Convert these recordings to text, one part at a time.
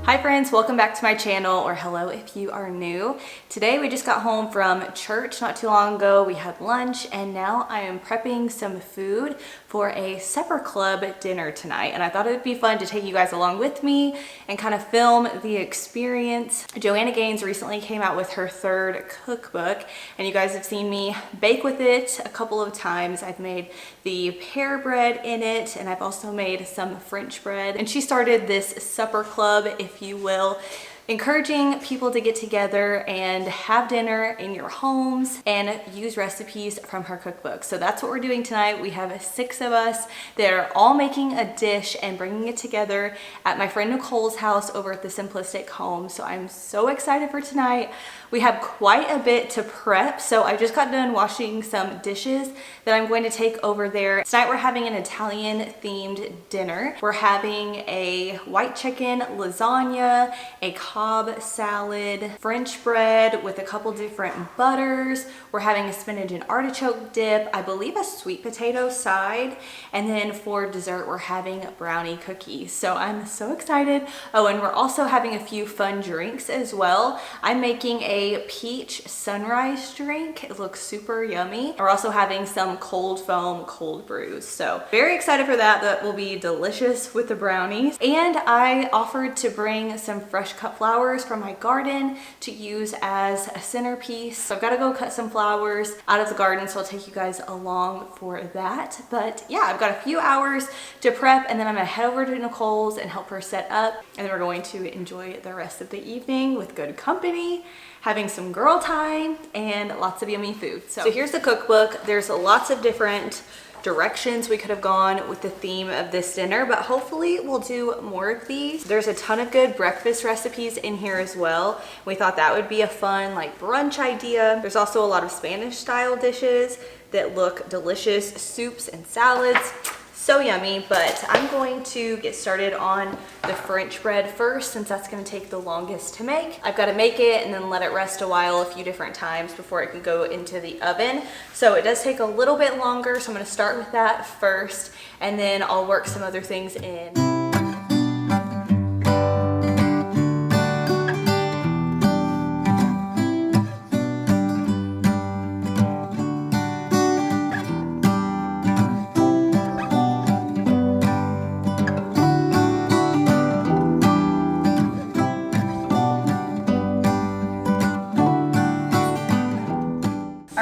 Hi friends, welcome back to my channel, or hello if you are new. Today we just got home from church not too long ago. We had lunch and now I am prepping some food for a supper club dinner tonight. And I thought it would be fun to take you guys along with me and kind of film the experience. Joanna Gaines recently came out with her third cookbook and you guys have seen me bake with it a couple of times. I've made the pear bread in it and I've also made some French bread. And she started this supper club, if you will, encouraging people to get together and have dinner in your homes and use recipes from her cookbook. So that's what we're doing tonight. We have 6 of us that are all making a dish and bringing it together at my friend Nicole's house over at the Simplistic Home. So I'm so excited for tonight. We have quite a bit to prep. So I just got done washing some dishes that I'm going to take over there. Tonight we're having an Italian themed dinner. We're having a white chicken lasagna, a Cobb salad, French bread with a couple different butters. We're having a spinach and artichoke dip, I believe a sweet potato side, and then for dessert we're having brownie cookies. So I'm so excited. Oh, and we're also having a few fun drinks as well. I'm making a peach sunrise drink. It looks super yummy. We're also having some cold foam cold brews. So very excited for that. That will be delicious with the brownies. And I offered to bring some fresh cut flowers from my garden to use as a centerpiece. So I've got to go cut some flowers out of the garden, so I'll take you guys along for that. But yeah, I've got a few hours to prep and then I'm gonna head over to Nicole's and help her set up, and then we're going to enjoy the rest of the evening with good company, having some girl time and lots of yummy food. So here's the cookbook. There's lots of different directions we could have gone with the theme of this dinner, but hopefully we'll do more of these. There's a ton of good breakfast recipes in here as well. We thought that would be a fun like brunch idea. There's also a lot of Spanish style dishes that look delicious, soups and salads. So yummy. But I'm going to get started on the French bread first, since that's going to take the longest to make. I've got to make it and then let it rest a while, a few different times before it can go into the oven. So it does take a little bit longer. So I'm going to start with that first and then I'll work some other things in.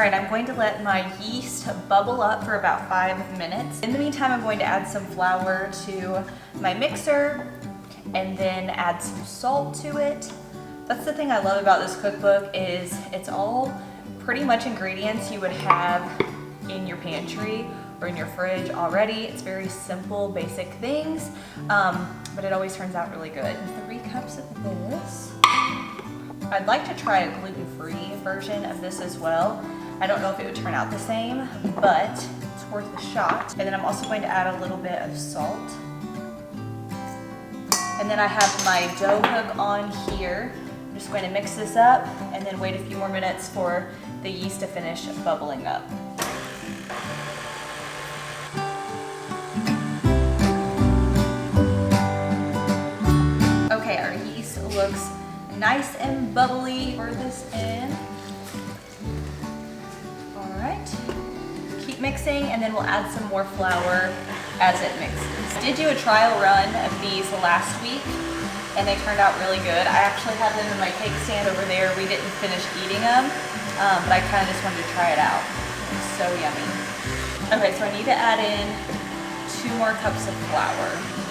I'm going to let my yeast bubble up for about 5 minutes. In the meantime, I'm going to add some flour to my mixer and then add some salt to it. That's the thing I love about this cookbook, is it's all pretty much ingredients you would have in your pantry or in your fridge already. It's very simple, basic things, but it always turns out really good. 3 cups of this. I'd like to try a gluten-free version of this as well. I don't know if it would turn out the same, but it's worth a shot. And then I'm also going to add a little bit of salt. And then I have my dough hook on here. I'm just going to mix this up and then wait a few more minutes for the yeast to finish bubbling up. Okay, our yeast looks nice and bubbly. Pour this in. Keep mixing and then we'll add some more flour as it mixes. I did do a trial run of these last week and they turned out really good. I actually have them in my cake stand over there. We didn't finish eating them, but I kind of just wanted to try it out. It's so yummy. Okay, so I need to add in 2 more cups of flour.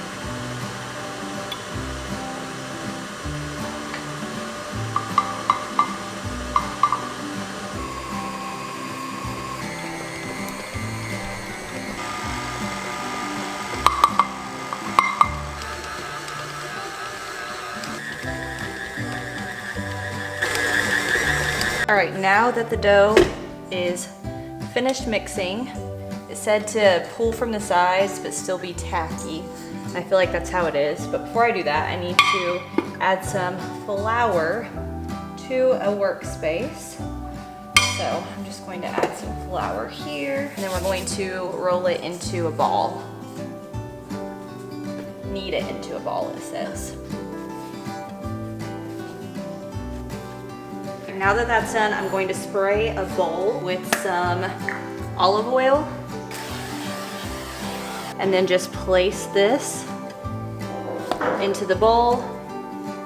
All right, now that the dough is finished mixing, it said to pull from the sides but still be tacky. And I feel like that's how it is. But before I do that, I need to add some flour to a workspace. So I'm just going to add some flour here, and then we're going to roll it into a ball. Knead it into a ball, it says. Okay, now that that's done, I'm going to spray a bowl with some olive oil and then just place this into the bowl.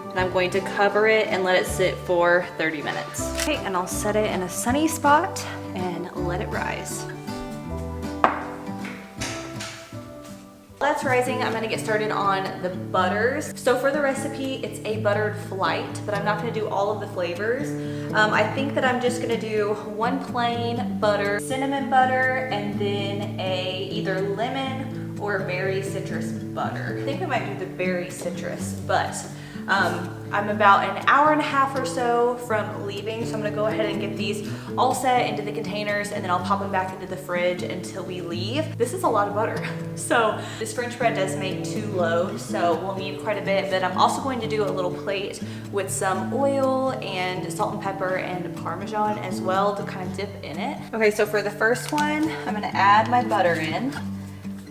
And I'm going to cover it and let it sit for 30 minutes. Okay, and I'll set it in a sunny spot and let it rise. While that's rising, I'm gonna get started on the butters. So for the recipe, it's a buttered flight, but I'm not gonna do all of the flavors. I think that I'm just gonna do one plain butter, cinnamon butter, and then a either lemon or berry citrus butter. I think I might do the berry citrus, but I'm about an hour and a half or so from leaving, so I'm gonna go ahead and get these all set into the containers, and then I'll pop them back into the fridge until we leave. This is a lot of butter. So this French bread does make 2 loaves, so we'll need quite a bit, but I'm also going to do a little plate with some oil and salt and pepper and Parmesan as well to kind of dip in it. Okay, so for the first one, I'm gonna add my butter in.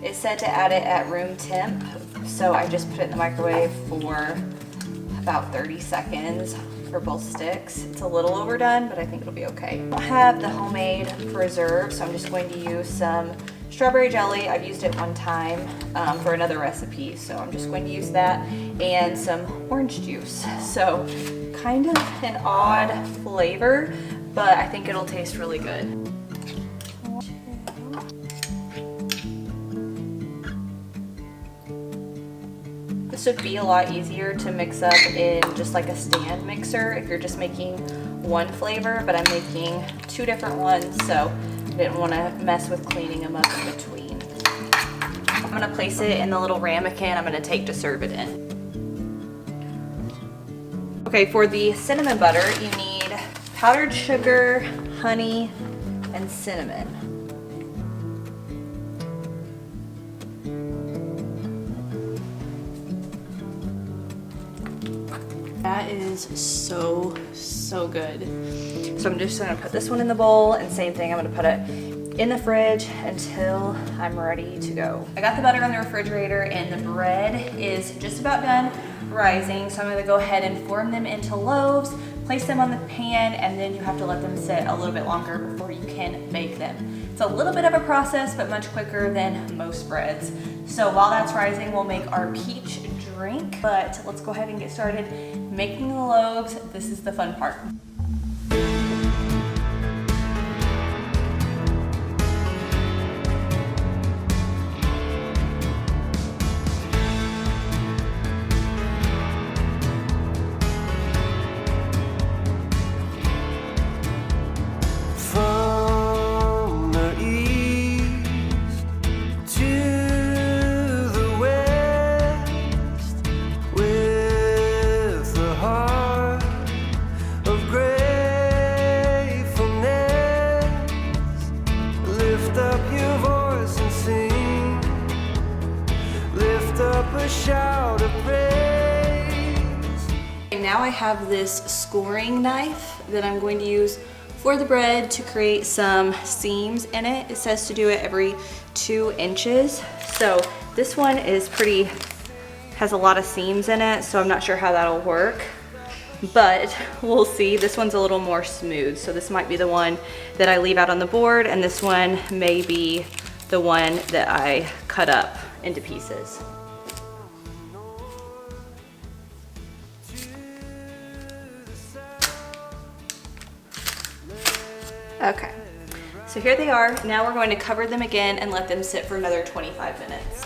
It said to add it at room temp, so I just put it in the microwave for about 30 seconds for both sticks. It's a little overdone, but I think it'll be okay. I have the homemade preserve, so I'm just going to use some strawberry jelly. I've used it one time for another recipe, so I'm just going to use that, and some orange juice. So kind of an odd flavor, but I think it'll taste really good. This would be a lot easier to mix up in just like a stand mixer if you're just making one flavor, but I'm making 2 different ones, so I didn't want to mess with cleaning them up in between. I'm going to place it in the little ramekin I'm going to take to serve it in. Okay, for the cinnamon butter, you need powdered sugar, honey, and cinnamon. That is so good. So I'm just gonna put this one in the bowl, and same thing, I'm gonna put it in the fridge until I'm ready to go. I got the butter in the refrigerator, and the bread is just about done rising, so I'm gonna go ahead and form them into loaves, place them on the pan, and then you have to let them sit a little bit longer before you can bake them. It's a little bit of a process, but much quicker than most breads. So while that's rising, we'll make our peach drink, but let's go ahead and get started making the loaves. This is the fun part. Now I have this scoring knife that I'm going to use for the bread to create some seams in it. It says to do it every 2 inches. So this one is has a lot of seams in it, so I'm not sure how that'll work, but we'll see. This one's a little more smooth, so this might be the one that I leave out on the board, and this one may be the one that I cut up into pieces. Okay, so here they are. Now we're going to cover them again and let them sit for another 25 minutes.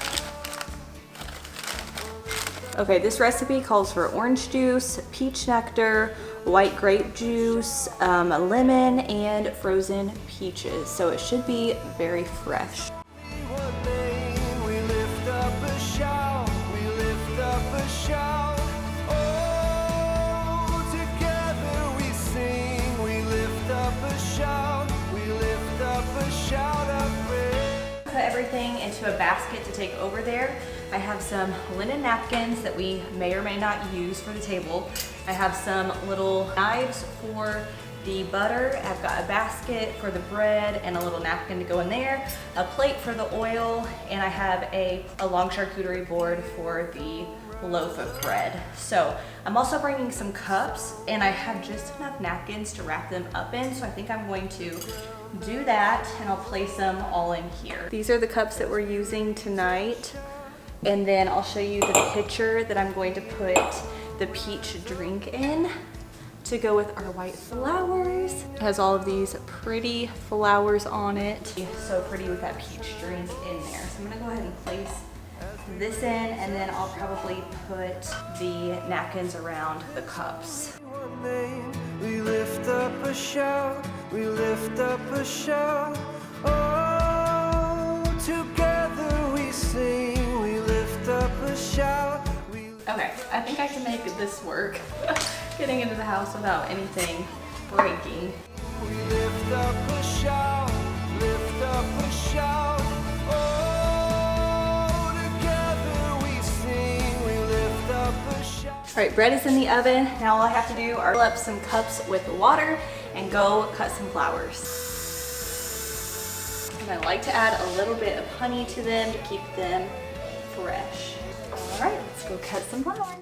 Okay, this recipe calls for orange juice, peach nectar, white grape juice, lemon, and frozen peaches. So it should be very fresh. Put everything into a basket to take over there. I have some linen napkins that we may or may not use for the table. I have some little knives for the butter. I've got a basket for the bread and a little napkin to go in there, a plate for the oil, and I have a long charcuterie board for the loaf of bread. So I'm also bringing some cups, and I have just enough napkins to wrap them up in, so I think I'm going to do that, and I'll place them all in here. These are the cups that we're using tonight, and then I'll show you the pitcher that I'm going to put the peach drink in to go with our white flowers. It has all of these pretty flowers on it. So pretty with that peach drink in there. So I'm gonna go ahead and place this in, and then I'll probably put the napkins around the cups. We lift up a shout, we lift up a shout. Oh, together we sing, we lift up a shout. Okay, I think I can make this work. Getting into the house without anything breaking. We lift up a shout, lift up a shout. Oh, together we sing, we lift up a shout. All right, bread is in the oven. Now all I have to do are fill up some cups with water and go cut some flowers. And I like to add a little bit of honey to them to keep them fresh. All right, let's go cut some flowers.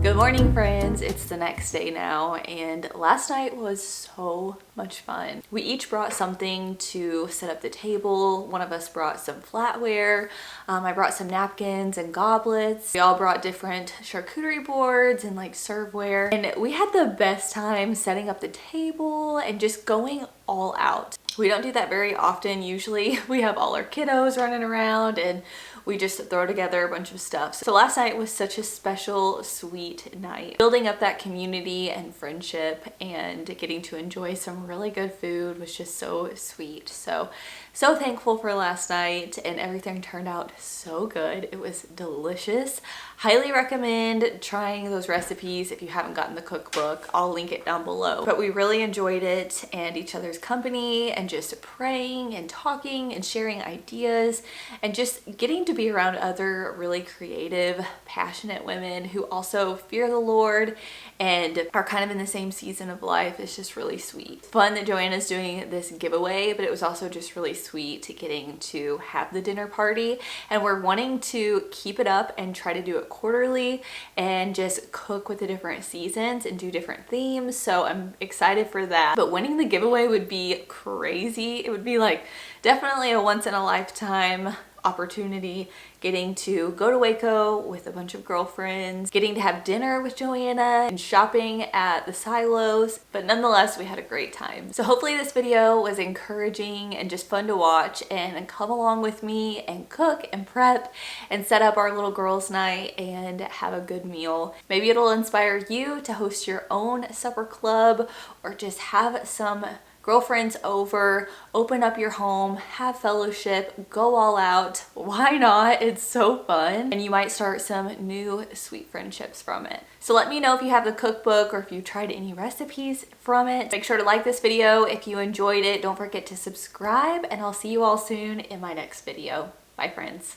Good morning, friends. It's the next day now, and last night was so much fun. We each brought something to set up the table. One of us brought some flatware. I brought some napkins and goblets. We all brought different charcuterie boards and like serveware, and we had the best time setting up the table and just going all out. We don't do that very often. Usually we have all our kiddos running around and we just throw together a bunch of stuff. So last night was such a special, sweet night. Building up that community and friendship and getting to enjoy some really good food was just so sweet. So thankful for last night, and everything turned out so good. It was delicious. Highly recommend trying those recipes if you haven't gotten the cookbook. I'll link it down below. But we really enjoyed it and each other's company and just praying and talking and sharing ideas and just getting to be around other really creative, passionate women who also fear the Lord and are kind of in the same season of life. Is just really sweet. Fun that Joanna's doing this giveaway, but it was also just really sweet getting to have the dinner party, and we're wanting to keep it up and try to do it quarterly and just cook with the different seasons and do different themes. So I'm excited for that. But winning the giveaway would be crazy. It would be like definitely a once in a lifetime opportunity, getting to go to Waco with a bunch of girlfriends, getting to have dinner with Joanna and shopping at the silos, but nonetheless we had a great time. So hopefully this video was encouraging and just fun to watch, and come along with me and cook and prep and set up our little girls night and have a good meal. Maybe it'll inspire you to host your own supper club or just have some girlfriends over, open up your home, have fellowship, go all out. Why not? It's so fun. And you might start some new sweet friendships from it. So let me know if you have the cookbook or if you tried any recipes from it. Make sure to like this video if you enjoyed it. Don't forget to subscribe, and I'll see you all soon in my next video. Bye, friends.